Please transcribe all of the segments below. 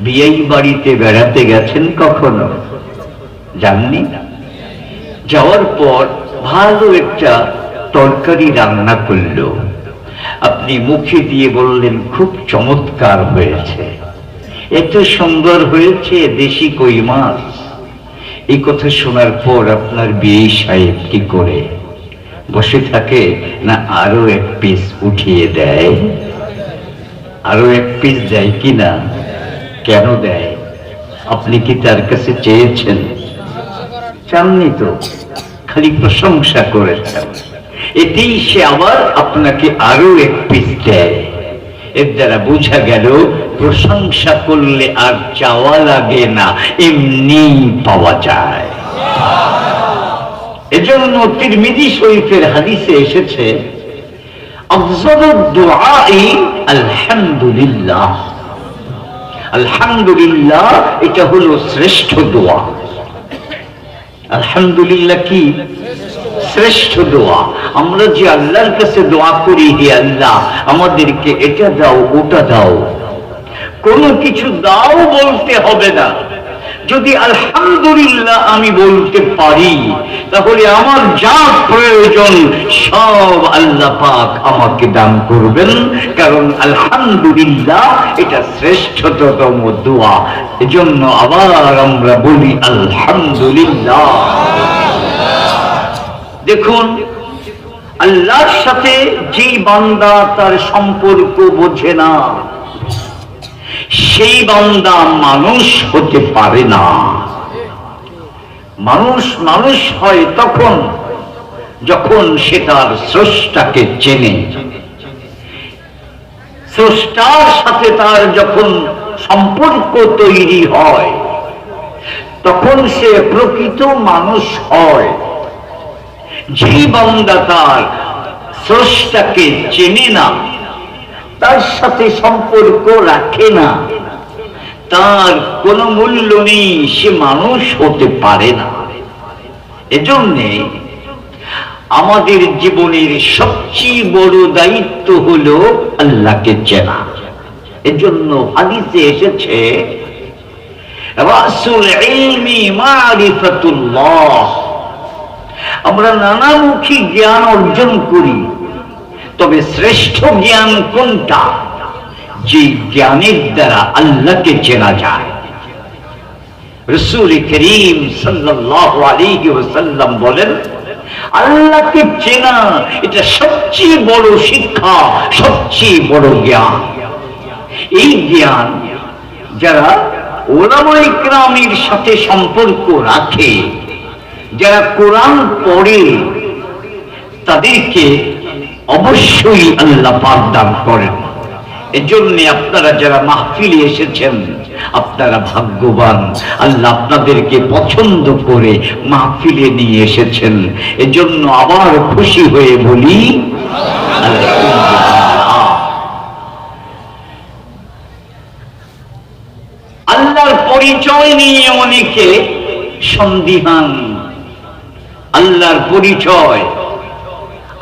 বিয়েই বাড়িতে বেড়াতে গেছেন কখনো? জাননি? যাওয়ার পর ভালো একটা তরকারি রান্না করলো, আপনি মুখে দিয়ে বললেন খুব চমৎকার হয়েছে, এত সুন্দর হয়েছে, দেশি কই মাছ। এই কথা শোনার পর আপনার বিয়ে সাহেব কি করে বসে থাকে না আরো এক পিস উঠিয়ে দেয়? আরো এক পিস দেয় কিনা? কেন দেয়? আপনি কি তার কাছে চেয়েছেন? চাননি তো, খালি প্রশংসা করেছেন। এতেই সে আবার আপনাকে আরো এক পিস দেয়। এর দ্বারা বোঝা গেল প্রশংসা করলে আর চাওয়া লাগে না, এমনি পাওয়া যায়। এজন্য তিরমিজি শরীফের হাদিসে এসেছে, আফজালুদ দুআই আলহামদুলিল্লাহ। আলহামদুলিল্লাহ এটা হলো শ্রেষ্ঠ দোয়া। আলহামদুলিল্লাহ কি? শ্রেষ্ঠ দোয়া। আমরা যে আল্লাহর কাছে দোয়া করি, হে আল্লাহ আমাদেরকে এটা দাও ওটা দাও, কোনো কিছু দাও বলতে হবে না। যদি আলহামদুলিল্লাহ আমি বলতে পারি, তাহলে আমার যা প্রয়োজন সব আল্লাহ পাক আমাকে দান করবেন, কারণ আলহামদুলিল্লাহ এটা শ্রেষ্ঠতম দোয়া। এজন্য আবার আমরা বলি আলহামদুলিল্লাহ। দেখুন, আল্লাহর সাথে যেই বান্দা তার সম্পর্ক বোঝে না, সেই বান্দা মানুষ হতে পারে না। মানুষ হয় তখন যখন সে তার স্রষ্টাকে চেনে। স্রষ্টার সাথে তার যখন সম্পর্ক তৈরি হয়, তখন সে প্রকৃত মানুষ হয়। যে বান্দা তার স্রষ্টাকে চেনে না, তার সাথে সম্পর্ক রাখে না, তার কোনো মূল্য নেই, সে মানুষ হতে পারে না। এজন্যে আমাদের জীবনের সবচেয়ে বড় দায়িত্ব হলো আল্লাহকে চেনা। এজন্য হাদিসে এসেছে, রাসুল ইলমি মারিফাতুল্লাহ। আমরা নানামুখী জ্ঞান অর্জন করি, তবে শ্রেষ্ঠ জ্ঞান কোনটা? যে জ্ঞানের দ্বারা আল্লাহকে চেনা যায়। রাসূল করিম সাল্লাল্লাহু আলাইহি ওয়াসাল্লাম বলেন, আল্লাহকে চেনা এটা সবচেয়ে বড় শিক্ষা, সবচেয়ে বড় জ্ঞান। এই জ্ঞান যারা উলামায়ে কেরামের সাথে সম্পর্ক রাখে, যারা কোরআন পড়ে, তাদেরকে অবশ্যই আল্লাহ পাক দান করেন। এজন্য আপনারা যারা মাহফিলে এসেছেন, আপনারা ভাগ্যবান। আল্লাহ আপনাদেরকে পছন্দ করে মাহফিলে নিয়ে এসেছেন। এজন্য আবার খুশি হয়ে বলি আলহামদুলিল্লাহ। আল্লাহর পরিচয় নিয়ে অনেকে সন্দিহান। আল্লাহর পরিচয়,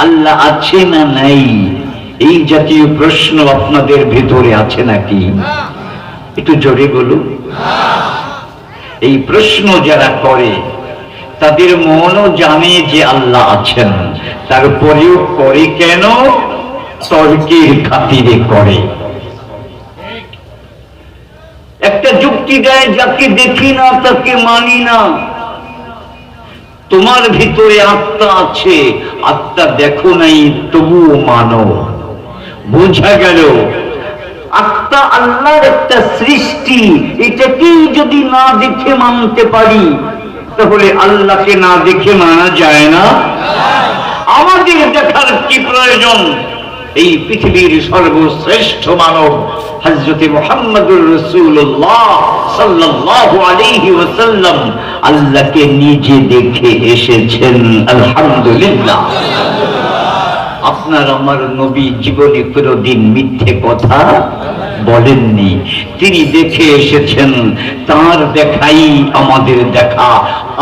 আল্লাহ আছে না নাই, এই জাতীয় প্রশ্ন আপনাদের ভিতরে আছে নাকি? একটু জোরে বলুন। এই প্রশ্ন যারা করে, তাদের মনও জানে যে আল্লাহ আছেন, তারপরেও করে কেন? তর্কের খাতিরে করে। একটা যুক্তি দেয়, যাকে দেখি না তাকে মানি না। তোমার ভিতরে আত্মা আছে, আত্মা দেখো নাই তবুও মানো। বোঝা গেল আত্মা আল্লাহর একটা সৃষ্টি। এটাকেই যদি না দেখে মানতে পারি, তাহলে আল্লাহকে না দেখে মানা যায় না। আমাদের দেখার কি প্রয়োজন? এই পৃথিবীর সর্বশ্রেষ্ঠ মানব হযরত মুহাম্মদুর রাসূলুল্লাহ সাল্লাল্লাহু আলাইহি ওয়াসাল্লাম আল্লাহকে নিজে দেখে এসেছেন। আলহামদুলিল্লাহ। আপনার আমার নবী জীবনে কোনোদিন মিথ্যে কথা বলেননি। তিনি দেখে এসেছেন, তার দেখাই আমাদের দেখা।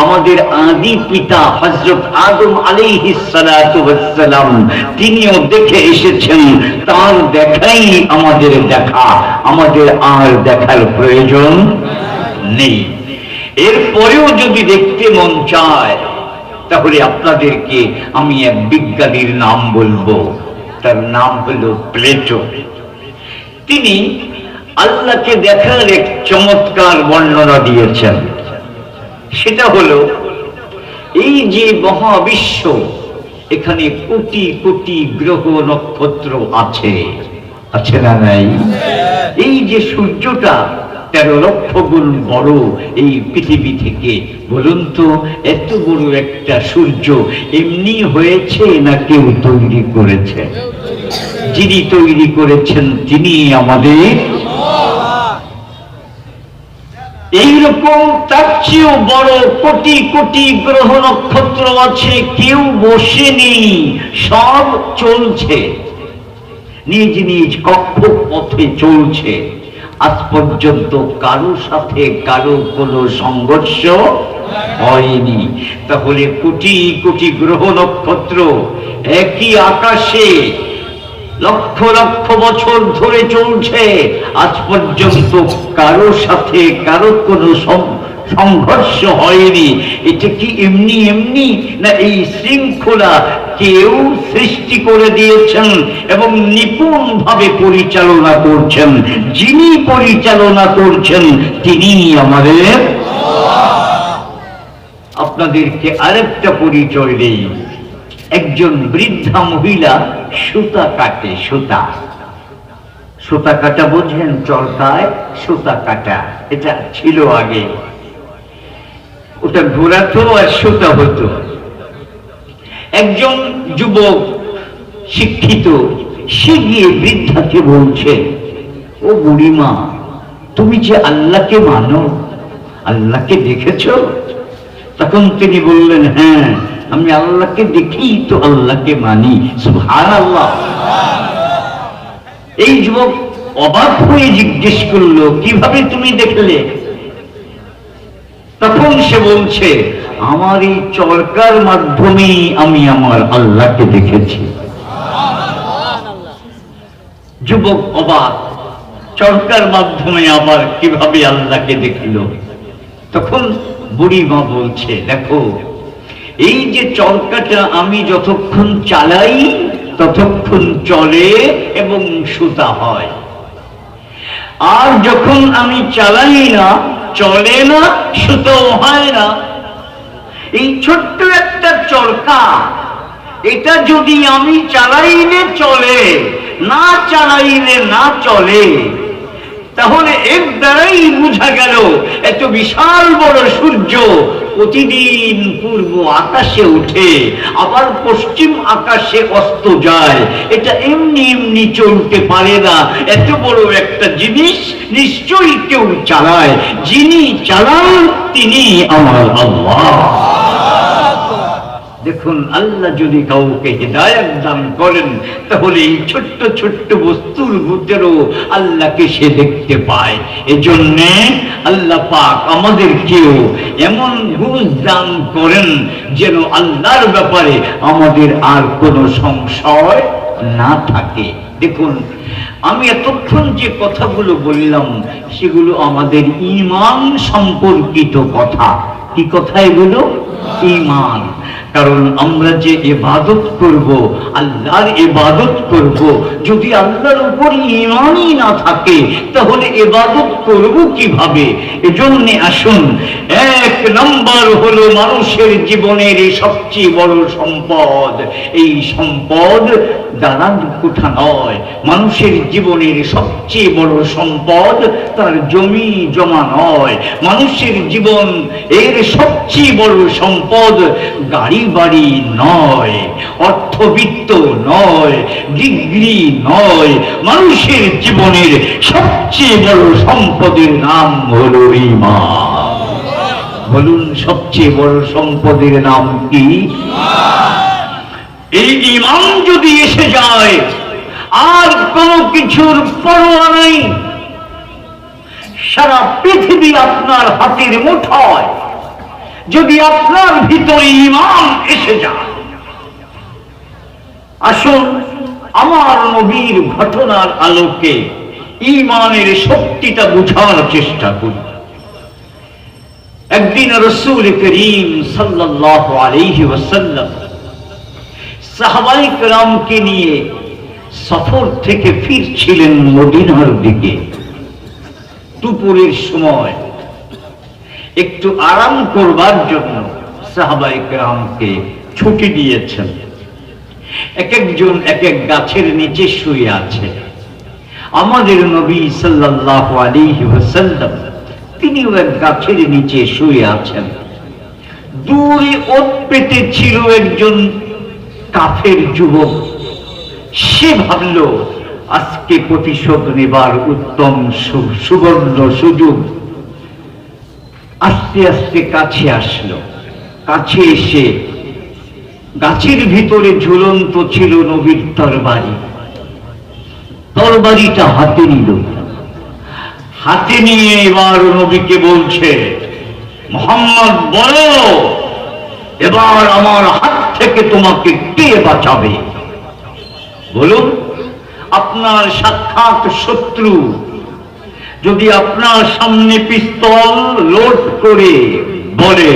আমাদের আদি পিতা হযরত আদম আলাইহিস সালাতু ওয়াস সালাম তিনিও দেখে এসেছেন, তার দেখাই আমাদের দেখা। আমাদের আর দেখার প্রয়োজন নেই। এরপরেও যদি দেখতে মন চায়, তাহলে আপনাদেরকে আমি এক বিজ্ঞানীর নাম বলবো। তার নাম হলো প্লেটো। তিনি আল্লাহকে দেখার এক চমৎকার বর্ণনা দিয়েছেন। সেটা হলো, এই যে মহাবিশ্ব, এখানে কোটি কোটি গ্রহ নক্ষত্র আছে, আছে না নাই? এই যে সূর্যটা 13 লক্ষ গুণ বড় এই পৃথিবী থেকে, বলুন তো এত বড় একটা সূর্য এমনি হয়েছে না কেউ তৈরি করেছে? যিনি তৈরি করেছেন তিনি আমাদের। এইরকম তার চেয়েও বড় কোটি কোটি গ্রহ নক্ষত্র আছে, কেউ বসেনি, সব চলছে, নিজ নিজ কক্ষপথে চলছে। আজ পর্যন্ত কারো সাথে কারো কোনো সংঘর্ষ হয়নি। তাহলে কোটি কোটি গ্রহ নক্ষত্র একই আকাশে লক্ষ লক্ষ বছর ধরে চলছে, আজ পর্যন্ত কারো সাথে কারো কোনো সংঘর্ষ হয়নি। এটা কি এমনি এমনি, না এই শৃঙ্খলা কেউ সৃষ্টি করে দিয়েছেন এবং নিপুণ ভাবে পরিচালনা করছেন? যিনি পরিচালনা করছেন তিনি আমাদের। আপনাদেরকে আরেকটা পরিচয় দেই। একজন বৃদ্ধা মহিলা সুতা কাটে। সুতা সুতা কাটা বোঝেন? চরকায় সুতা কাটা, এটা ছিল আগে। ওটা ঘোরাতো আর সুতা হতো। একজন যুবক শিক্ষিত, সে গিয়ে বৃদ্ধাকে বলছে, ও বুড়িমা, তুমি যে আল্লাহকে মানো, আল্লাহকে দেখেছো? তখন তিনি বললেন, হ্যাঁ, আমি আল্লাহকে দেখি তো আল্লাহকে মানি। সুবহানাল্লাহ। এই যুবক অবাক হয়ে জিজ্ঞেস করলো, কিভাবে তুমি দেখলে? তখন সে বলছে, আমার এই চরকার মাধ্যমেই আমি আমার আল্লাহকে দেখেছি। যুবক অবাক, চরকার মাধ্যমে আবার কিভাবে আল্লাহকে দেখল? তখন বুড়ি মা বলছে, দেখো, এই যে চরকাটা আমি যতক্ষণ চালাই ততক্ষণ চলে এবং সুতা হয়, আর যখন আমি চালাই না, চলে না, সুতাও হয় না। এই ছোট্ট একটা চরকা, এটা যদি আমি চালাইলে চলে, না চালাইলে না চলে, তাহলে এর দ্বারাই বোঝা গেল এত বিশাল বড় সূর্য প্রতিদিন পূর্ব আকাশে উঠে আবার পশ্চিম আকাশে অস্ত যায়। এটা এমনি এমনি চলতে পারে না। এত বড় একটা জিনিস নিশ্চয়ই কেউ চালায়। যিনি চালান তিনি আমার আল্লাহ। দেখুন, আল্লাহ যদি কাউকে হিদায়াত দান করেন, তাহলে এই ছোট্ট ছোট্ট বস্তুর ভিতরেও আল্লাহকে সে দেখতে পায়। এজন্যে আল্লাহ পাক আমাদেরকেও এমন বুঝ দান করেন যেন আল্লাহর ব্যাপারে আমাদের আর কোনো সংশয় না থাকে। দেখুন, আমি এতক্ষণ যে কথাগুলো বললাম সেগুলো আমাদের ঈমান সম্পর্কিত কথা। কি কথা এগুলো? ঈমান। কারণ আমরা যে ইবাদত করব, আল্লাহর ইবাদত করব, যদি আল্লাহর উপর ঈমানই না থাকে তাহলে ইবাদত করব কিভাবে? এজন্য আসুন, এক নম্বর হলো মানুষের জীবনের সবচেয়ে বড় সম্পদ। এই সম্পদ দালান কোঠা নয়। মানুষের জীবনের সবচেয়ে বড় সম্পদ তার জমি জমা নয়। মানুষের জীবন এর সবচেয়ে বড় সম্পদ গাড়ি বাড়ি নয়, অর্থবিত্ত নয়, ডিগ্রি নয়। মানুষের জীবনের সবচেয়ে বড় সম্পদের নাম হলো ঈমান। বলুন, সবচেয়ে বড় সম্পদের নাম কি? এই ঈমান যদি এসে যায় আর কোনো কিছুর পরোয়া নাই, সারা পৃথিবী আপনার হাতের মুঠোয়, যদি আপনার ভিতরে ঈমান এসে যায়। আসুন আমার নবীর ঘটনার আলোকে ঈমানের শক্তিটা বুঝার চেষ্টা করি। একদিন রাসূল করিম সাল্লাল্লাহু আলাইহি ওয়াসাল্লাম সাহাবায়ে কেরামকে নিয়ে সফর থেকে ফিরছিলেন মদিনার দিকে। দুপুরের সময় একটু আরাম করবার জন্য সাহাবায়ে কেরামকে ছুটি দিয়েছেন। এক একজন এক এক গাছের নিচে শুয়ে আছে। আমাদের নবী সাল্লাল্লাহু আলাইহি ওয়াসাল্লাম তিনিও এক গাছের নিচে শুয়ে আছেন। দূরে ওত পেতে ছিল একজন কাফের যুবক। সে ভাবল আজকে প্রতিশোধ নেবার উত্তম সুবর্ণ সুযোগ। আস্তে আস্তে কাছে আসলো। কাছে এসে গাছের ভিতরে ঝুলন্ত ছিল নবীর তরবারি। তরবারিটা হাতে নিল। হাতে নিয়ে এবার নবীকে বলছে, মুহাম্মদ বলো, এবার আমার হাত থেকে তোমাকে কে বাঁচাবে? বলুন, আপনার সাক্ষাৎ শত্রু যদি আপনার সামনে পিস্তল লোড করে বলে,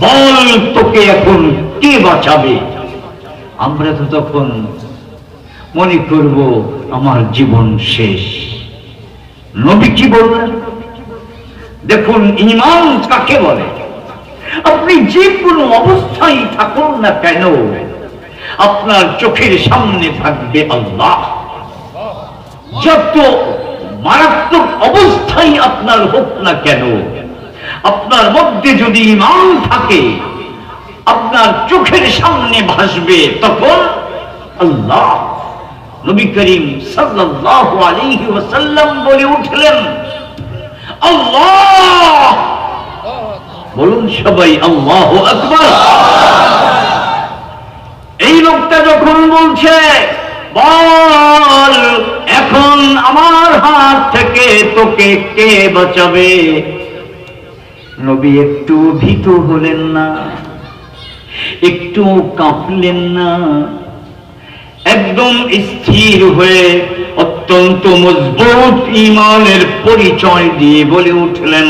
বল তোকে এখন কে বাঁচাবে? আমরা তো তখন মনে করব আমার জীবন শেষ। নবী কি বললেন? দেখুন ঈমান কাকে বলে। আপনি যে কোনো অবস্থায় থাকুন না কেন, আপনার চোখের সামনে থাকবে আল্লাহ। যত মারাত্মক অবস্থায় আপনার হোক না কেন, আপনার মধ্যে যদি ঈমান থাকে, আপনার চোখের সামনে ভাসবে তখন আল্লাহ। নবী করিম সাল্লাল্লাহু আলাইহি ওয়াসাল্লাম বলে উঠলেন, আল্লাহ। বলুন সবাই আল্লাহু আকবার। এই লোকটা যখন বলছে, বল এখন আমার হাত থেকে তোকে কে বাঁচাবে, নবী একটু ভীতু হলেন না, একটু কাঁপলেন না, একদম স্থির হয়ে অত্যন্ত মজবুত ঈমানের পরিচয় দিয়ে বলে উঠলেন,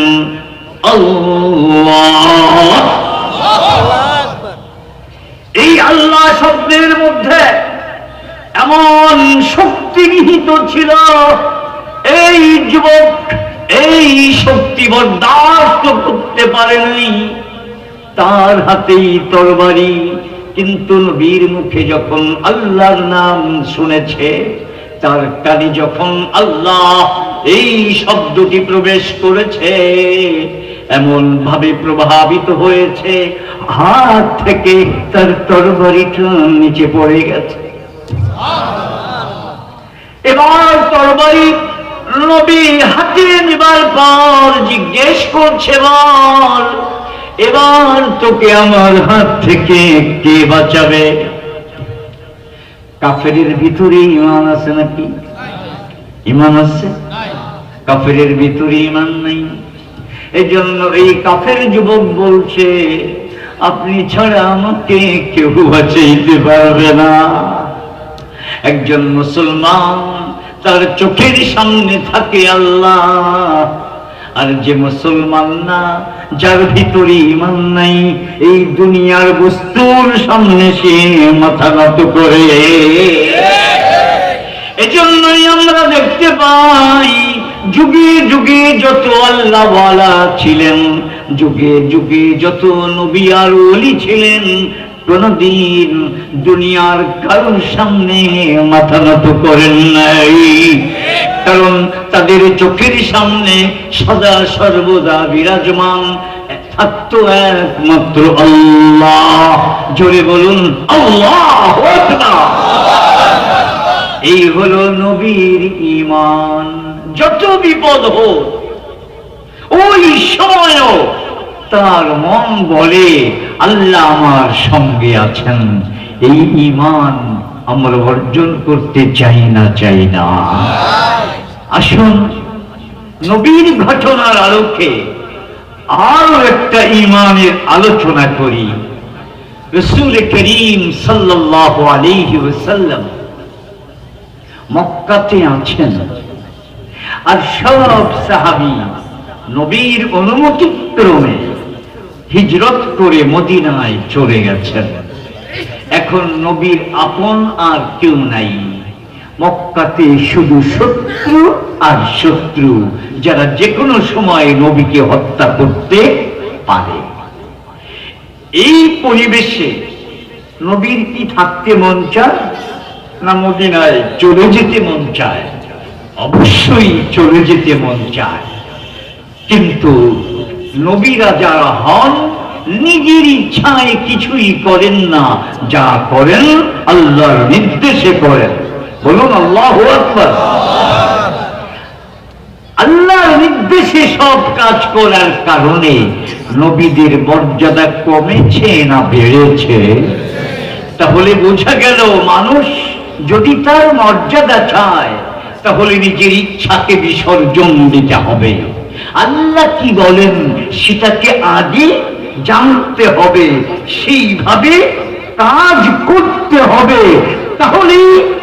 আল্লাহ। এই আল্লাহ শব্দের মধ্যে এমন শক্তি নিহিত ছিল, এই যুবক এই শক্তি বরদাস্ত করতে পারেনি। তার হাতেই তরবারি, কিন্তু নবীর মুখে যখন আল্লাহর নাম শুনেছে, তার কানে যখন আল্লাহ এই শব্দটি প্রবেশ করেছে, এমন ভাবে প্রভাবিত হয়েছে, হাত থেকে তার তরবারিটা নিচে পড়ে গেছে। এবার তরবারি নবী হাতে নেবার পর জিজ্ঞেস করছে, বল এবার তোকে আমার হাত থেকে কে বাঁচাবে? কাফেরের ভিতরে ঈমান আছে নাকি? ঈমান আছে? কাফেরের ভিতরে ঈমান নাই। এজন্য এই কাফের যুবক বলছে, আপনি ছাড়া আমাকে কেউ বাঁচাইতে পারবে না। একজন মুসলমান তার চোখের সামনে থাকে আল্লাহ, আর যে মুসলমান না, যার ভিতরে ঈমান নাই, এই দুনিয়ার বস্তুর সামনে সে মাথা নত করে। এজন্যই আমরা দেখতে পাই, যুগে যুগে যত আল্লাহওয়ালা ছিলেন, যুগে যুগে যত নবী আর ওলি ছিলেন, কোনদিন দুনিয়ার কারোর সামনে মাথা নত করেন নাই। কারণ তাদের চোখের সামনে সদা সর্বদা বিরাজমান থাকতো একমাত্র আল্লাহ। জোরে বলুন আল্লাহু আকবার। এই হলো নবীর ঈমান। যত বিপদ হোক, ওই সময়ও তার মন বলে আল্লাহ আমার সঙ্গে আছেন। এই ঈমান আমরা অর্জন করতে চাই না। আসুন নবীর ঘটনার আলোকে আরো একটা ঈমানের আলোচনা করি। রাসূল করিম সাল্লাল্লাহু আলাইহি ওয়াসাল্লাম মক্কাতে আছেন, আর সব সাহাবী নবীর অনুমতিক্রমে হিজরত করে মদিনায় চলে গেছেন। এখন নবীর আপন আর কেউ নাই, মক্কাতে শুধু শত্রু আর শত্রু, যারা যে কোনো সময় নবীকে হত্যা করতে পারে। এই পরিবেশে নবীর কি থাকতে মন চায় না মদিনায় চলে যেতে মন চায়? অবশ্যই চলে যেতে মন চায়, কিন্তু নবীরা যারা হন নিজের ইচ্ছায় কিছুই করেন না, যা করেন আল্লাহর নির্দেশে করেন। বলুন আল্লাহু আকবার। আল্লাহর নির্দেশে সব কাজ করার কারণে নবীদের মর্যাদা কমেছে না বেড়েছে? তাহলে বোঝা গেল মানুষ যদি তার মর্যাদা চায় তাহলে নিজের ইচ্ছাকে বিসর্জন দিতে হবে। আল্লাহ কি বলেন সেটাকে আগে জানতে হবে, সেইভাবে কাজ করতে হবে, তাহলে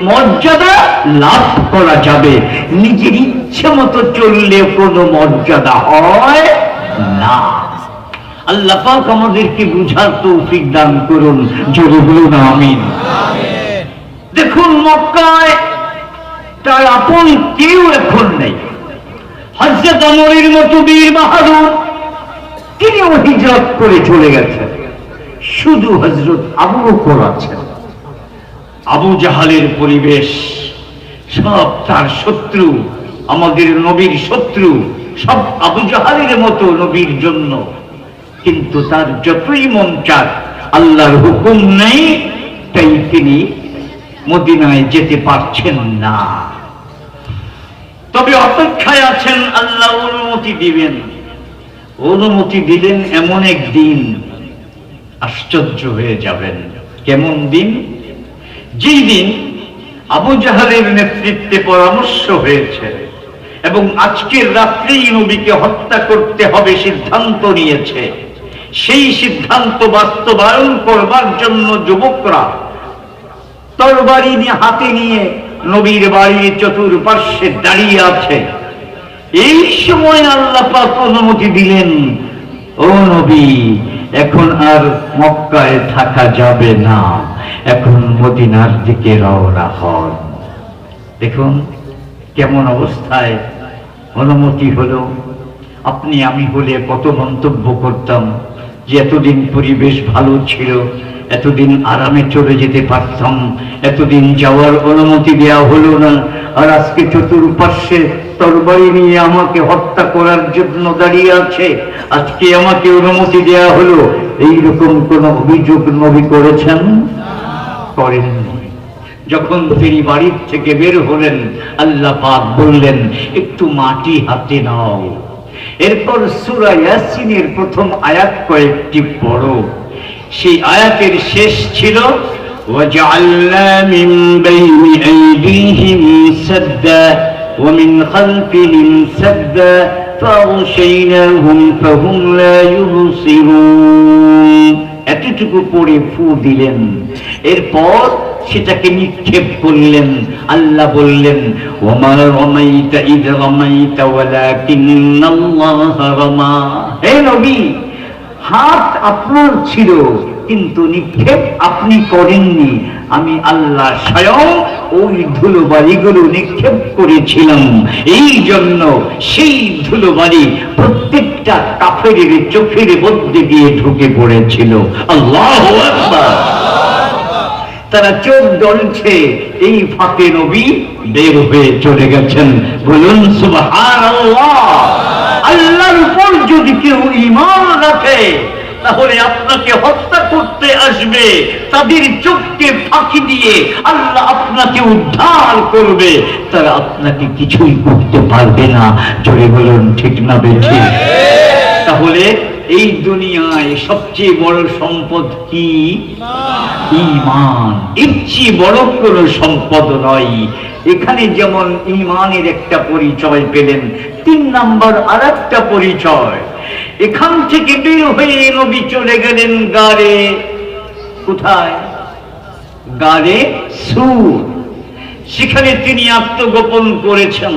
মর্যাদা লাভ করা যাবে। নিজের ইচ্ছে মতো চললে কোনো মর্যাদা হয় না। আল্লাহ পাক আমাদেরকে বুঝার তৌফিক দান করুন, জোরে বলুন আমিন। দেখুন মক্কায় তার আপন কেউ এখন নেই। হযরত ওমরের মতো বীর বাহাদুর তিনিও হিজরত করে চলে গেছেন, শুধু হযরত আবু বকর আছেন। আবু জাহালের পরিবেশ, সব তার শত্রু, আমাদের নবীর শত্রু, সব আবু জাহালের মতো নবীর জন্য। কিন্তু তার যতই মন চায় আল্লাহর হুকুম নেই, তাই তিনি মদিনায় যেতে পারছেন না। তবে অপেক্ষায় আছেন, আল্লাহ অনুমতি দিবেন। অনুমতি দিলেন এমন এক দিন, আশ্চর্য হয়ে যাবেন। কেমন দিন? যেই দিন আবু জাহালের নেতৃত্বে পরামর্শ হয়েছে এবং আজকের রাত্রেই নবীকে হত্যা করতে হবে সিদ্ধান্ত নিয়েছে, সেই সিদ্ধান্ত বাস্তবায়ন করবার জন্য যুবকরা তরবারি হাতে নিয়ে নবীর বাড়ির চতুর্পার্শ্বে দাঁড়িয়ে আছে। এই সময় আল্লাহ পাক অনুমতি দিলেন, ও নবী, এখন আর মক্কায় থাকা যাবে না, এখন মদিনার দিকে রওনা হন। দেখুন কেমন অবস্থায় অনুমতি হলো। আপনি আমি হলে কত মন্তব্য করতাম যে এতদিন পরিবেশ ভালো ছিল, এতদিন আরামে চলে যেতে পারতাম, এতদিন যাওয়ার অনুমতি দেওয়া হলো না, আর আজকে চতুর্পার্শ্বে তরবারি নিয়ে আমাকে হত্যা করার জন্য দাঁড়িয়ে আছে, আজকে আমাকে অনুমতি দেওয়া হলো। এইরকম কোন অভিযোগ নবী করেছেন? করেননি। যখন তিনি বাড়ির থেকে বের হলেন, আল্লাহ পাক বললেন, একটু মাটি হাতে নাও। এরপর সূরা ইয়াসিনের প্রথম আয়াত কয়েকটি পড়ো। সেই আয়াতের শেষ ছিল, وَجَعَلْنَا مِنْ بَيْنِ أَيْدِيهِمْ سَدًّا وَمِنْ خَلْفِهِمْ سَدًّا فَأَغْشَيْنَاهُمْ فَهُمْ لَا يُبْصِرُونَ। এতটুকু পড়ে ফু দিলেন, এরপর সেটাকে নিক্ষেপ করলেন। আল্লাহ বললেন, ওমা রামাইতা ইয রামাইতা ওয়ালাকিন্নাল্লাহা রামা। হে নবী, হাত আপনার ছিল কিন্তু নিক্ষেপ আপনি করেননি, আমি আল্লাহ স্বয়ং ওই ধুলোবালিগুলো নিক্ষেপ করেছিলাম। এই জন্য সেই ধুলোবালি প্রত্যেকটা কাফেরের চোখের মধ্যে দিয়ে ঢুকে পড়েছিল। আল্লাহু আকবার। তারা চোখ জ্বলছে, এই ফাঁকে নবী বের হয়ে চলে গেছেন। বলুন সুবহানাল্লাহ। আল্লাহর উপর যদি কেউ ঈমান রাখে তাহলে আপনাকে হত্যা করতে আসবে, তাদের চোখকে ফাঁকি দিয়ে আল্লাহ আপনাকে উদ্ধার করবে, তারা আপনাকে কিছুই করতে পারবে না। জোরে বলুন ঠিক না বেঠিক? তাহলে এই দুনিয়ায় সবচেয়ে বড় সম্পদ কি? ঈমান। এর চেয়ে বড় কোনো সম্পদ নয়। এখানে যেমন ঈমানের একটা পরিচয় পেলেন, 3 নম্বর আরেকটা পরিচয়। এখান থেকে বের হয়ে নবী চলে গেলেন গারে। কোথায়? গারে সূর। সেখানে তিনি আত্মগোপন করেছেন।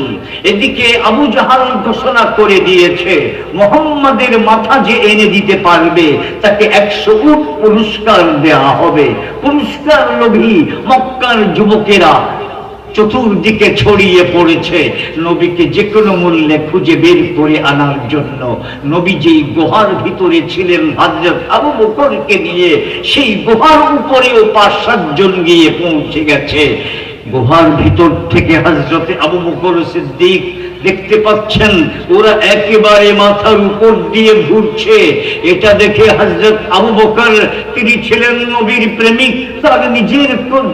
এদিকে আবু জাহাল ঘোষণা করে দিয়েছে, মুহাম্মাদের মাথা যে এনে দিতে পারবে তাকে 100 উট পুরস্কার দেওয়া হবে। পুরস্কার লোভী মক্কার যুবকেরা চতুর্দিকে ছড়িয়ে পড়েছে নবীকে যে কোনো মূল্যে খুঁজে বের করে আনার জন্য। নবী যেই গুহার ভিতরে ছিলেন হযরত আবু বকরকে নিয়ে, সেই গুহার উপরেও 5-7 জন গিয়ে পৌঁছে গেছে। গুহার ভিতর থেকে হযরত আবু বকর সিদ্দিক দেখতে পাচ্ছেন ওরা একেবারে মাথার উপর দিয়ে ঘুরছে। এটা দেখে হযরত আবু বকর, তিনি ছিলেন নবীর প্রেমিক, তার নিজের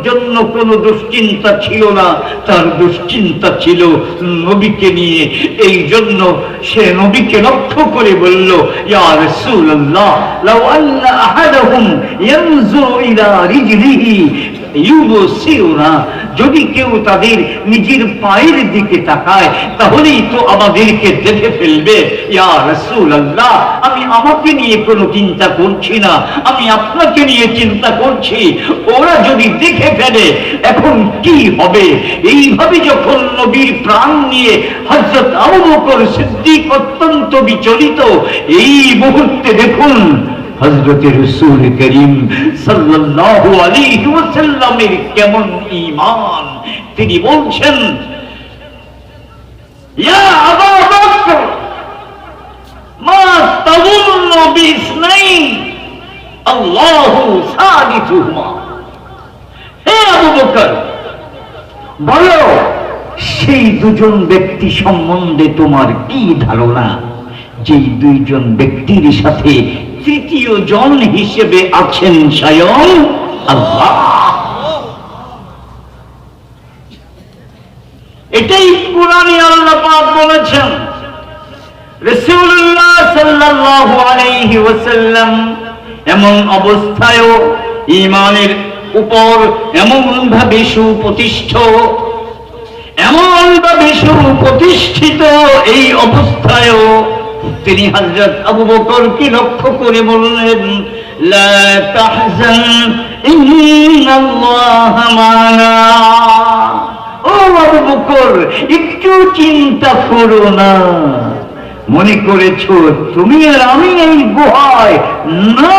জন্য কোনো দুশ্চিন্তা ছিল না, তার দুশ্চিন্তা ছিল নবীকে নিয়ে। এই জন্য সে নবীকে লক্ষ্য করে বলল, ইয়া রাসূলুল্লাহ, লাউ আন্না আহাদাহুম ইয়ানজুরু ইলা রিজলিহি ইউবসিরুনা, যদি কেউ তাদের নিজের পায়ের দিকে তাকায় তাহলেই তো আমাদেরকে দেখে ফেলবে। ইয়া রাসূলুল্লাহ, আমি আমাকে নিয়ে কোনো চিন্তা করছি না, আমি আপনাকে নিয়ে চিন্তা করছি। ওরা যদি দেখে ফেলে এখন কি হবে? এইভাবে যখন নবীর প্রাণ নিয়ে হযরত আবু বকর সিদ্দিক অত্যন্ত বিচলিত, এই মুহূর্তে দেখুন হযরত রাসূল করিম সাল্লাল্লাহু আলাইহি ওয়াসাল্লামের কেমন ঈমান। তিনি বলছেন, ইয়া আবু বকর মা তাযুন্নু বিসনাইন আল্লাহু সালিসুহুমা। হে আবু বকর, বলো সেই দুজন ব্যক্তি সম্বন্ধে তোমার কি ধারণা, যেই 2 জন ব্যক্তির সাথে তৃতীয় জন হিসেবে আছেন স্বয়ং আল্লাহ। এটাই কুরআনে আল্লাহ পাক বলেছেন। রাসূলুল্লাহ সাল্লাল্লাহু আলাইহি ওয়াসাল্লাম এমন অবস্থায়ও ঈমানের উপর এমনভাবে সুপ্রতিষ্ঠিত এই অবস্থায়ও তিনি হযরত আবু বকরকে লক্ষ্য করে বললেন, লা তাহজান ইন্নাল্লাহা মা'না। ও আবু বকর, একটু চিন্তা করো না। মনে করেছো তুমি আর আমি এই গুহায়? না,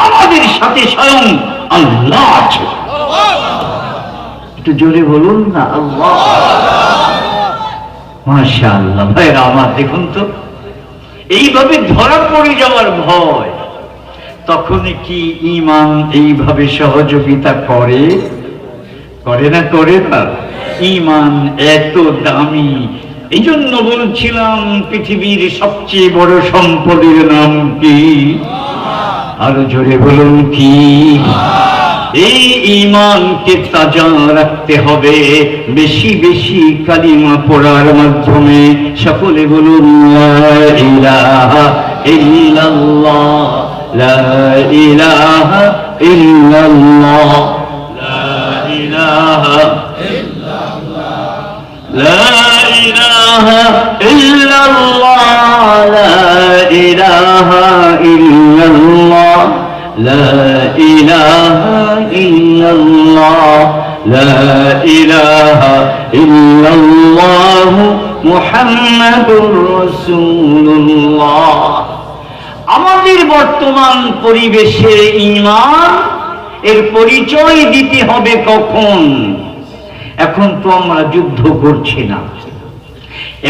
আমাদের সাথে স্বয়ং আল্লাহ আছে। একটু জোরে বলুন না, আল্লাহ। মাশাআল্লাহ। ভাইরা আমার, দেখুন তো, এইভাবে ধরা পড়ে যাওয়ার ভয়, তখন কি ঈমান এইভাবে সহযোগিতা করে? করে না? করে না? ঈমান এত দামি। এই জন্য বলছিলাম পৃথিবীর সবচেয়ে বড় সম্পদের নাম কি? আরো জোরে বলুন কি? এই ঈমানকে তাজা রাখতে হবে বেশি বেশি কালিমা পড়ার মাধ্যমে। সকলে বলুন লা ইলাহা ইল্লাল্লাহ, লা ইলাহা ইল্লাল্লাহ, লা ইলাহা ইল্লাল্লাহ, লা ইলাহা ইল্লাল্লাহ, লা ইলাহা ইল্লাল্লাহ, লা ইলাহা ইল্লাল্লাহ, লা ইলাহা ইল্লাল্লাহ, মুহাম্মাদুর রাসূলুল্লাহ। আমাদের বর্তমান পরিবেশে ঈমান এর পরিচয় দিতে হবে কখন? এখন তো আমরা যুদ্ধ করছি না,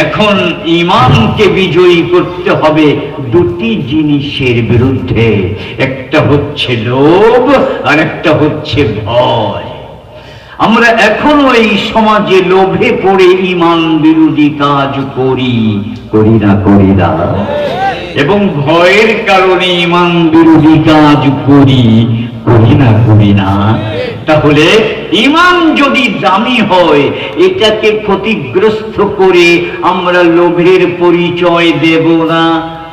এখন ঈমানকে বিজয়ী করতে হবে 2টি জিনিসের বিরুদ্ধে। একটা হচ্ছে লোভ আর একটা হচ্ছে ভয়। আমরা এখনো এই সমাজে লোভে পড়ে ঈমান বিরোধী কাজ করি না, এবং ভয়ের কারণে ঈমান বিরোধী কাজ করি না। তাহলে ঈমান যদি দামি হয়, এটাকে ক্ষতিগ্রস্ত করে আমরা লোভের পরিচয় দেব না,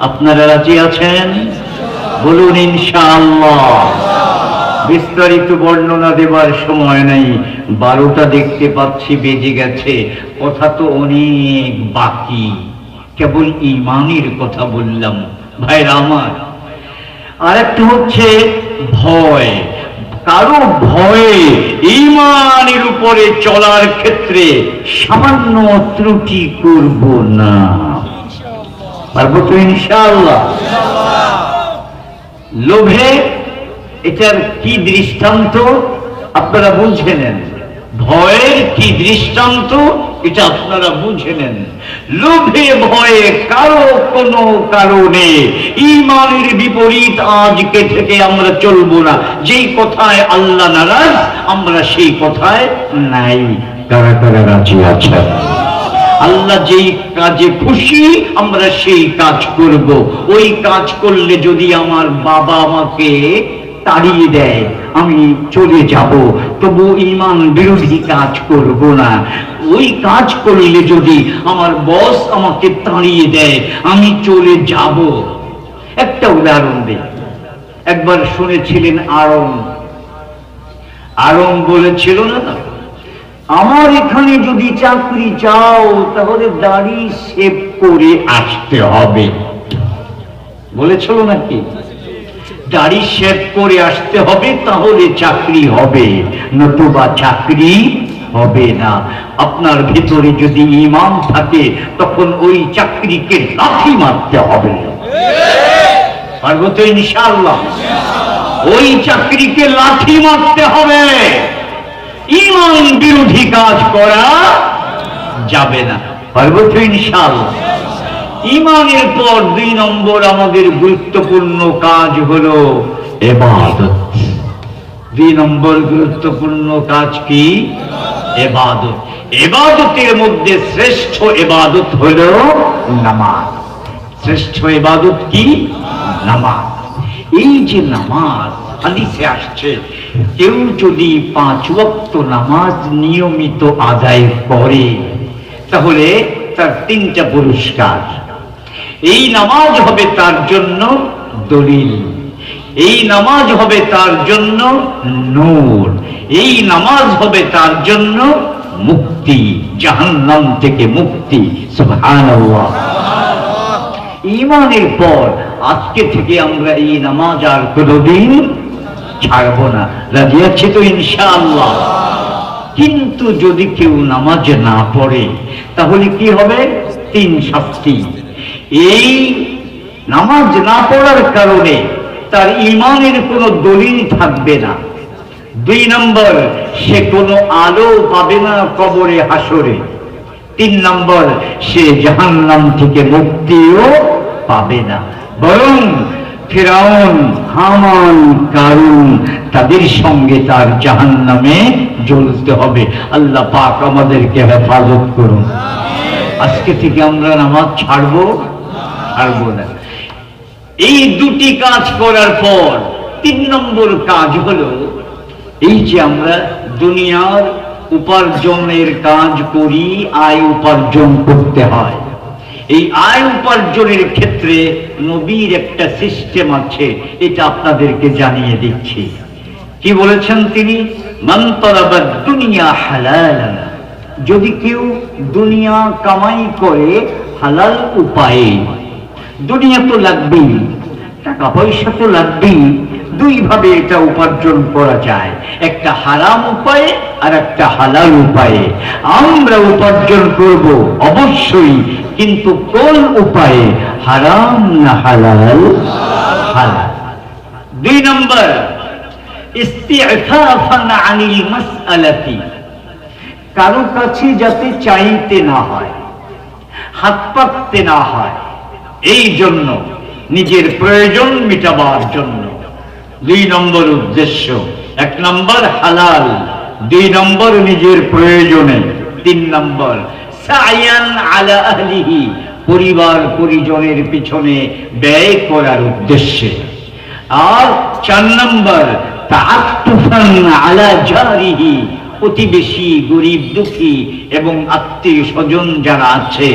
আপনারা রাজি আছেন? বলুন ইনশাআল্লাহ। বিস্তারিত বর্ণনা দেবার সময় নেই, 12টা দেখতে পাচ্ছি বেজে গেছে, কথা তো অনেক বাকি। কেবল ঈমানের কথা বললাম ভাইরা আমার। আরেকটা হচ্ছে ভয়। কারো ভয়ে ঈমানের উপরে চলার ক্ষেত্রে সামান্য ত্রুটি করব না। পারবো তো ইনশাআল্লাহ? লোভে এটার কি দৃষ্টান্ত আপনারা বুঝে নেন, ভয়ের কি দৃষ্টান্ত এটা আপনারা বুঝে নেন। লোভে ভয়ে কারো কোনো কারণে ঈমানের বিপরীত আজকে থেকে আমরা চলবো না। যেই কথায় আল্লাহ নারাজ আমরা সেই কথায় নাই। কারা কারা রাজি আছেন? আল্লাহ যেই কাজে খুশি আমরা সেই কাজ করব। ওই কাজ করলে যদি আমার বাবা আমাকে তাড়িয়ে দেয় আমি চলে যাব, তবু ঈমান বিরোধী কাজ করব না। ওই কাজ করলে যদি আমার বস আমাকে তাড়িয়ে দেয় আমি চলে যাব। একটা উদাহরণ দিই। একবার শুনেছিলেন আরং বলেছিল না, আমার এখানে যদি চাকরি চাও তাহলে দাড়ি শেভ করে আসতে হবে। বলেছিল নাকি? দাড়ি শেভ করে আসতে হবে, তাহলে চাকরি হবে, নতুবা চাকরি হবে না। আপনার ভিতরে যদি ঈমান থাকে তখন ওই চাকরিকে লাথি মারতে হবে। পারবো তো ইনশাআল্লাহ? ওই চাকরিকে লাথি মারতে হবে। ঈমান বিরোধী কাজ করা যাবে না। পারবো তো ইনশাআল্লাহ? ঈমানের পর 2 নম্বর আমাদের গুরুত্বপূর্ণ কাজ হলো ইবাদত। 2 নম্বর গুরুত্বপূর্ণ কাজ কি? ইবাদত। ইবাদতের মধ্যে শ্রেষ্ঠ ইবাদত হলো নামাজ। শ্রেষ্ঠ ইবাদত কি? নামাজ। এই যে নামাজ, হাদিসে আসছে কেউ যদি 5 ওয়াক্ত নামাজ নিয়মিত আদায় করে তাহলে তার 3টা পুরস্কার। এই নামাজ হবে তার জন্য দলিল, এই নামাজ হবে তার জন্য নূর, এই নামাজ হবে তার জন্য মুক্তি, জাহান্নাম থেকে মুক্তি। সুবহানাল্লাহ। ঈমানের পর আজকে থেকে আমরা এই নামাজ আর কোনোদিন ছাড়ব না। রাজি আছি তো ইনশাআল্লাহ? কিন্তু যদি কেউ নামাজ না পড়ে তাহলে কি হবে? 3 শাস্তি। এই নামাজ না পড়ার কারণে তার ঈমানের কোনো দলিল থাকবে না। 2 নম্বর, সে কোনো আলো পাবে না কবরে হাসরে। 3 নম্বর, সে জাহান্নাম থেকে মুক্তিও পাবে না, বরং ফিরাউন, হামান, কারুন তাদের সঙ্গে তার জাহান্নামে জ্বলতে হবে। আল্লাহ পাক আমাদেরকে হেফাজত করুন। আজকে থেকে আমরা নামাজ ছাড়বো না। এই 2টি কাজ করার পর 3 নম্বর কাজ হলো এই যে আমরা দুনিয়ার উপার্জনের কাজ করি, আয় উপার্জন করতে হয়। এই আয় উপার্জনের ক্ষেত্রে নবীর একটা সিস্টেম আছে, এটা আপনাদেরকে জানিয়ে দিচ্ছি। কি বলেছেন তিনি? মান তালাবাদ দুনিয়া হালালান, যদি কেউ দুনিয়া কামাই করে হালাল উপায়ে, দুনিয়া তো লাগবেই, টাকা পয়সা তো লাগবেই, 2 ভাবে এটা উপার্জন করা যায়, একটা হারাম উপায়ে আর একটা হালাল উপায়ে। আমরা উপার্জন করব অবশ্যই, কিন্তু কোন উপায়ে? হারাম না হালাল? হালাল। 2 নম্বর, ইস্তিআফাফান আনিল মাসআলাতি, কারো কাছে যাতে চাইতে না হয়, হাত পাততে না হয়, এই জন্য নিজের প্রয়োজন মেটাবার জন্য। 2 নম্বর উদ্দেশ্য। 1 নম্বর হালাল, 2 নম্বর নিজের প্রয়োজনে, 3 নম্বর সায়ান আলা আহলিহি, পরিবার পরিজনের পিছনে ব্যয় করার উদ্দেশ্যে। আর 4 নম্বর তাআত্তুফান আলা জারিহি, প্রতিবেশী, গরিব দুঃখী এবং আত্মীয় স্বজন যারা আছে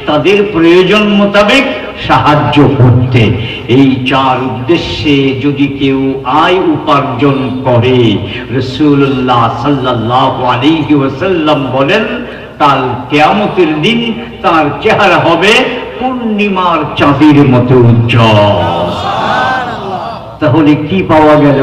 তাদের প্রয়োজন মোতাবেক সাহায্য করতে। এই চার উদ্দেশ্যে যদি কেউ আয় উপার্জন করে, রাসূলুল্লাহ সাল্লাল্লাহু আলাইহি ওয়াসাল্লাম বলেন কাল কিয়ামতের দিন তার চেহারা হবে পূর্ণিমার চাঁদের মতো উজ্জ্বল। তাহলে কি পাওয়া গেল?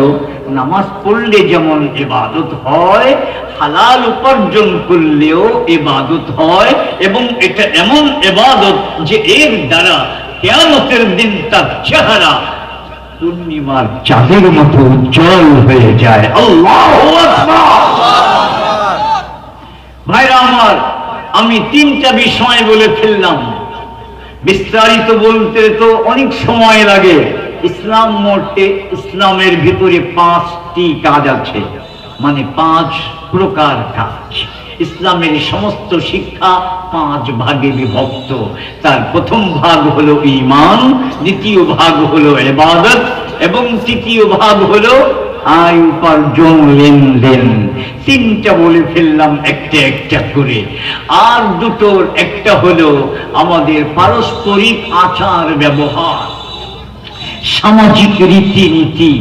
নামাজ পড়লে যেমন ইবাদত হয়, হালাল উপার্জন করলেও ইবাদত হয়, এবং এটা এমন ইবাদত যে এর দ্বারা কিয়ামতের দিন তার চেহারা পূর্ণিমার চাঁদের মতো উজ্জ্বল হয়ে যায়। আল্লাহু আকবার। ভাইরা আমার, আমি তিনটা বিষয় বলে ফেললাম। বিস্তারিত বলতে তো অনেক সময় লাগে। ইসলাম মোটে, ইসলামের ভিতরে 5টি কাজ আছে, মানে 5 প্রকার কাজ। ইসলামের সমস্ত শিক্ষা 5 ভাগে বিভক্ত। তার প্রথম ভাগ হলো ঈমান, দ্বিতীয় ভাগ হলো ইবাদত, এবং তৃতীয় ভাগ হলো আয় উপার্জন, লেনদেন। 3টা বলে ফেললাম একটা একটা করে। আর দুটোর একটা হলো আমাদের পারস্পরিক আচার ব্যবহার, সামাজিক রীতিনীতি,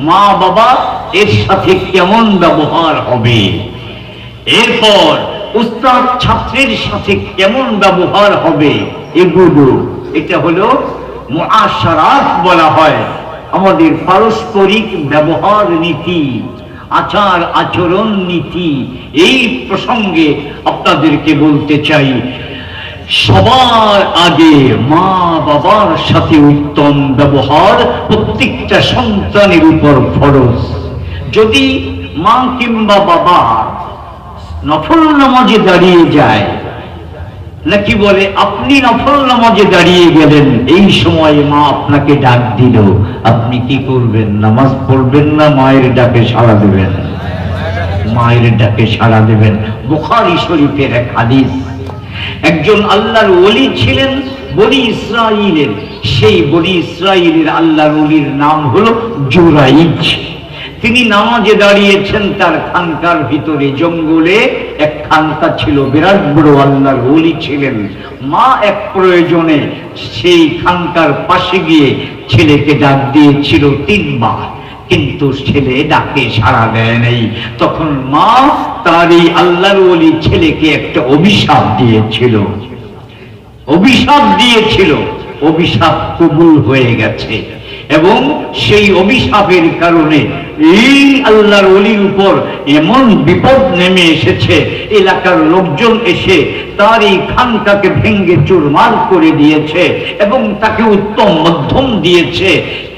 মা বাবা এর সাথে কেমন ব্যবহার হবে, এরপর উস্তাদ ছাত্রের সাথে কেমন ব্যবহার হবে, এগুলো। এটা হলো মুআশারাত বলা হয়, আমাদের পারস্পরিক ব্যবহার নীতি, আচার আচরণ নীতি। এই প্রসঙ্গে আপনাদেরকে বলতে চাই, সবার আগে মা বাবার সাথে উত্তম ব্যবহার প্রত্যেকটা সন্তানের উপর ফরজ। যদি মা কিংবা বাবা নফল নামাজে দাঁড়িয়ে যায়, নাকি বলে আপনি নফল নামাজে দাঁড়িয়ে গেলেন, এই সময় মা আপনাকে ডাক দিল, আপনি কি করবেন? নামাজ পড়বেন না মায়ের ডাকে সাড়া দেবেন? মায়ের ডাকে সাড়া দেবেন। বুখারী শরীফের এক হাদিস। একজন আল্লাহর ওলি ছিলেন বনি ইসরাইলের। সেই বনি ইসরাইলের আল্লাহর ওলির নাম হলো জুরাইজ। তিনি নামাজে দাঁড়িয়েছেন তার খানকার ভিতরে, জঙ্গলে এক খানকা ছিল, বিরাট বড় আল্লাহর ওলি ছিলেন। মা এক প্রয়োজনে সেই খানকার পাশে গিয়ে ছেলেকে ডাক দিয়েছিল 3 বার, কিন্তু ছেলে ডাকে সাড়া দেয় নাই। তখন মা তার এই আল্লাহর ওলি ছেলেকে একটা অভিশাপ দিয়েছিল। অভিশাপ কবুল হয়ে গেছে, এবং সেই অভিশাপের কারণে এই আল্লাহর ওলির উপর এমন বিপদ নেমে এসেছে, এলাকার লোকজন এসে তার এই খানকাকে ভেঙ্গে চুরমার করে দিয়েছে এবং তাকে উত্তম মধ্যম দিয়েছে।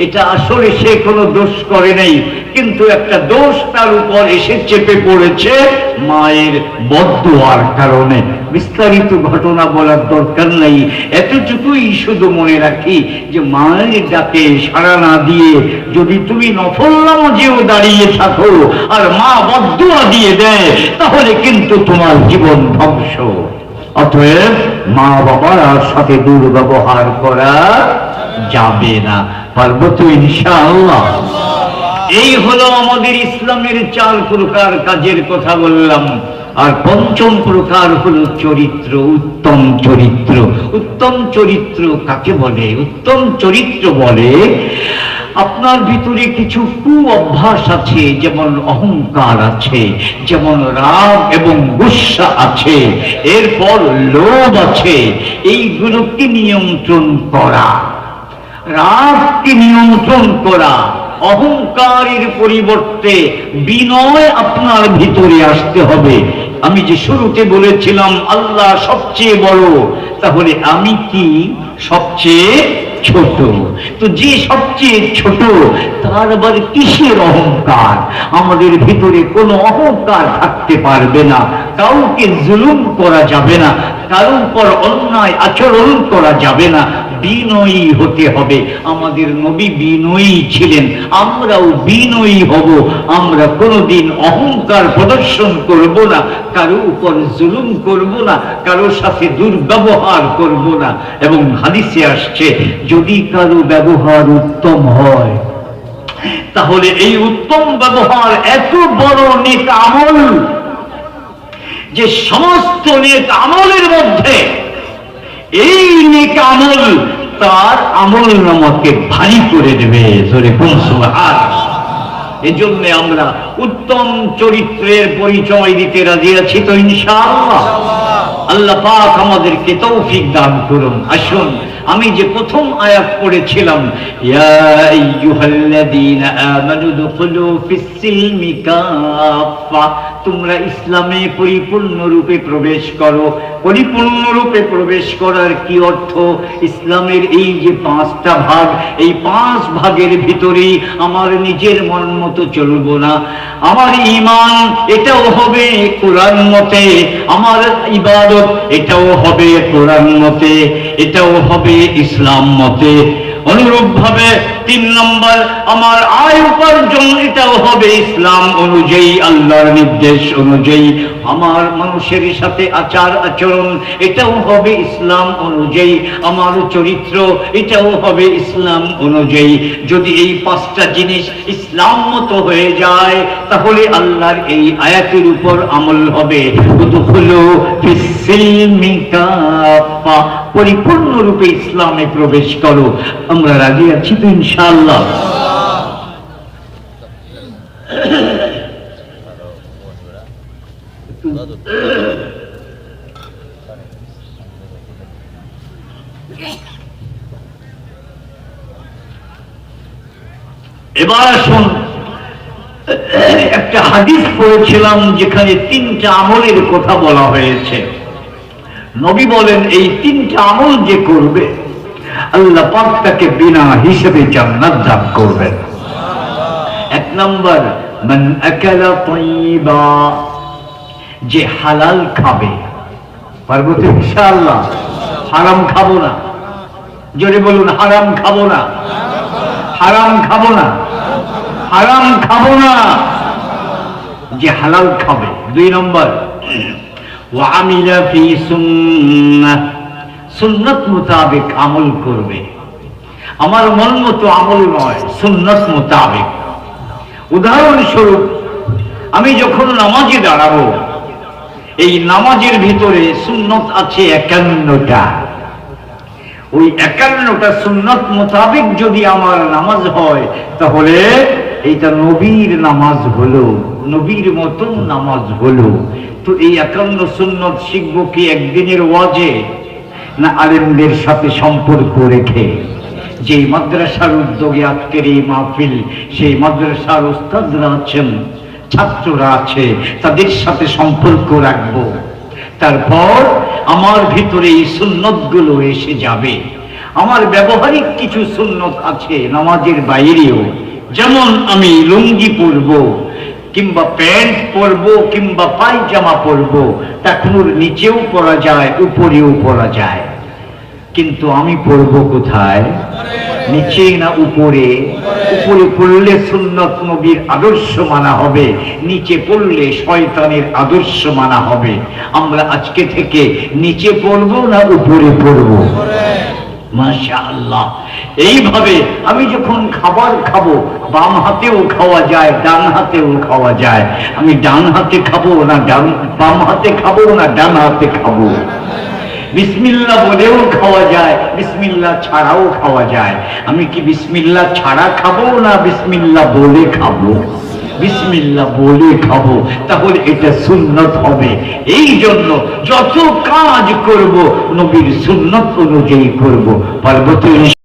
এটা আসলে সে কোনো দোষ করে নাই, কিন্তু একটা দোষ তার উপর এসে চেপে পড়েছে মায়ের বদদুয়ার কারণে। বিস্তারিত ঘটনা বলার দরকার নাই, এতটুকুই শুধু মনে রাখি যে মায়ের ডাকে সাড়া না দিয়ে যদি তুমি নফল নামাজেও দাঁড়িয়ে থাকো আর মা বদদুয়া দিয়ে দেয়, তাহলে কিন্তু তোমার জীবন ধ্বংস। অতএব মা বাবার সাথে দুর্ব্যবহার করা যাবে না। পারবো তো ইনশাআল্লাহ? এই হলো আমাদের ইসলামের 4 প্রকার কাজের কথা বললাম। আর 5ম প্রকার হলো চরিত্র, উত্তম চরিত্র। উত্তম চরিত্র কাকে বলে? উত্তম চরিত্র বলে আপনার ভিতরে কিছু কু অভ্যাস আছে, যেমন অহংকার আছে, যেমন রাগ এবং গুসা আছে, এরপর লোভ আছে। এইগুলোকে নিয়ন্ত্রণ করা, রাগকে নিয়ন্ত্রণ করা, অহংকারের পরিবর্তে বিনয় আপনার ভিতরে আসতে হবে। আমি যে শুরুতে বলেছিলাম আল্লাহ সবচেয়ে বড়, তাহলে আমি কি সবচেয়ে ছোট? তো যে সবচেয়ে ছোট তার আবার কিসের অহংকার? আমাদের ভিতরে কোনো অহংকার থাকতে পারবে না, কাউকে জুলুম করা যাবে না, কারোর উপর অন্যায় আচরণ করা যাবে না, বিনয়ী হতে হবে। আমাদের নবী বিনয়ী ছিলেন, আমরাও বিনয়ী হব। আমরা কোনোদিন অহংকার প্রদর্শন করব না, কারো উপর জুলুম করব না, কারোর সাথে দুর্ব্যবহার করব না। এবং হাদিসে আসছে যদি কারো ব্যবহার উত্তম হয়, তাহলে এই উত্তম ব্যবহার এত বড় নেক আমল যে সমস্ত নেক আমলের মধ্যে এই নেক আমল তার আমল নামাকে ভারী করে দেবে। জোরে বলুন সুবহানাল্লাহ। এজন্য আমরা উত্তম চরিত্রের পরিচয় দিতে রাজি আছি তো ইনশাআল্লাহ। আল্লাহ পাক আমাদেরকে তৌফিক দান করুন। আসুন, আমি যে প্রথম আয়াত পড়েছিলাম, ইয়া আইয়ুহাল্লাযীনা আমানু দুখুলু ফিস-সিলমি কাফা, তোমরা ইসলামে পরিপূর্ণরূপে প্রবেশ করো। পরিপূর্ণরূপে প্রবেশ করার কি অর্থ? ইসলামের এই যে 5টা ভাগ, এই 5 ভাগের ভিতরেই আমার নিজের মন মতো চলবো না। আমার ঈমান এটাও হবে কোরআন মতে, আমার ইবাদত এটাও হবে কোরআন মতে, এটাও হবে ইসলাম মতে। অনুরূপ ভাবে 3 নম্বর, আমার আয় উপার্জন এটাও হবে ইসলাম অনুযায়ী, আল্লাহর নির্দেশ অনুযায়ী। আমার মানুষের সাথে আচার আচরণ এটাও হবে ইসলাম অনুযায়ী, আমার চরিত্র এটাও হবে ইসলাম অনুযায়ী। যদি এই 5টা জিনিস ইসলাম মতো হয়ে যায়, তাহলে আল্লাহর এই আয়াতের উপর আমল হবে। উদখুলু ফিস-সিলমি কাফা, পরিপূর্ণরূপে ইসলামে প্রবেশ করো। আমরা রাজি আছি তো ইনশাআল্লাহ। এবার আসুন, একটা হাদিস পড়েছিলাম যেখানে 3টা আমলের কথা বলা হয়েছে। নবী বলেন, এই 3টা আমল যে করবে আল্লাহ পাক তাকে বিনা হিসেবে জান্নাত দান করবেন। 1 নম্বর, মান আকালা তাইয়্যিবা, যে হালাল খাবে। পারবো তো ইনশাআল্লাহ? হারাম খাবো না। জোরে বলুন, হারাম খাবো না, হারাম খাবো না, হারাম খাবো না, যে হালাল খাবে। 2 নম্বর, ওয়া আমিলা ফি সুন্নাহ, সুন্নাত মোতাবেক আমল করবে। আমার মন মতো আমল নয়, সুন্নাত মোতাবেক। উদাহরণস্বরূপ, আমি যখন নামাজে দাঁড়াবো, এই নামাজের ভিতরে সুন্নত আছে 51টা। ওই 51টা সুন্নত মোতাবেক যদি আমার নামাজ হয়, তাহলে এইটা নবীর নামাজ হলো, নবীর মতন নামাজ হলো। তো এই 51 সুন্নত শিখবো কি একদিনের ওয়াজে, না আলেমদের সাথে সম্পর্ক রেখে? যে মাদ্রাসার উদ্যোগে আজকের এই মাহফিল, সেই মাদ্রাসার উস্তাদরা আছেন, ছাত্ররা আছে, তাদের সাথে সম্পর্ক রাখবো। তারপর আমার ভিতরে এই সুন্নতগুলো এসে যাবে। আমার ব্যবহারিক কিছু সুন্নত আছে নামাজের বাইরেও, যেমন আমি লুঙ্গি পরবো, কিংবা প্যান্ট পরবো, কিংবা পায়জামা পরবো। টাকনুর নিচেও পরা যায়, উপরেও পরা যায়, কিন্তু আমি পরবো কোথায়? নিচে না উপরে? উপরে পড়লে সুন্নত নবীর আদর্শ মানা হবে, নিচে পড়লে শয়তানের আদর্শ মানা হবে। আমরা আজকে থেকে নিচে পড়বো না উপরে পড়বো? মাশাআল্লাহ। এইভাবে আমি যখন খাবার খাবো, বাম হাতেও খাওয়া যায়, ডান হাতেও খাওয়া যায়। আমি ডান হাতে খাবো না বাম হাতে খাবো, না ডান হাতে খাবো। বিসমিল্লাহ বলেও খাওয়া যায়, বিসমিল্লাহ ছাড়াও খাওয়া যায়। আমি কি বিসমিল্লাহ ছাড়া খাবো, না বিসমিল্লাহ বলে খাবো? বিসমিল্লাহ বলে খাবো, তাহলে এটা সুন্নত হবে। এই জন্য যত কাজ করব নবীর সুন্নত অনুযায়ী করব। পার্বতী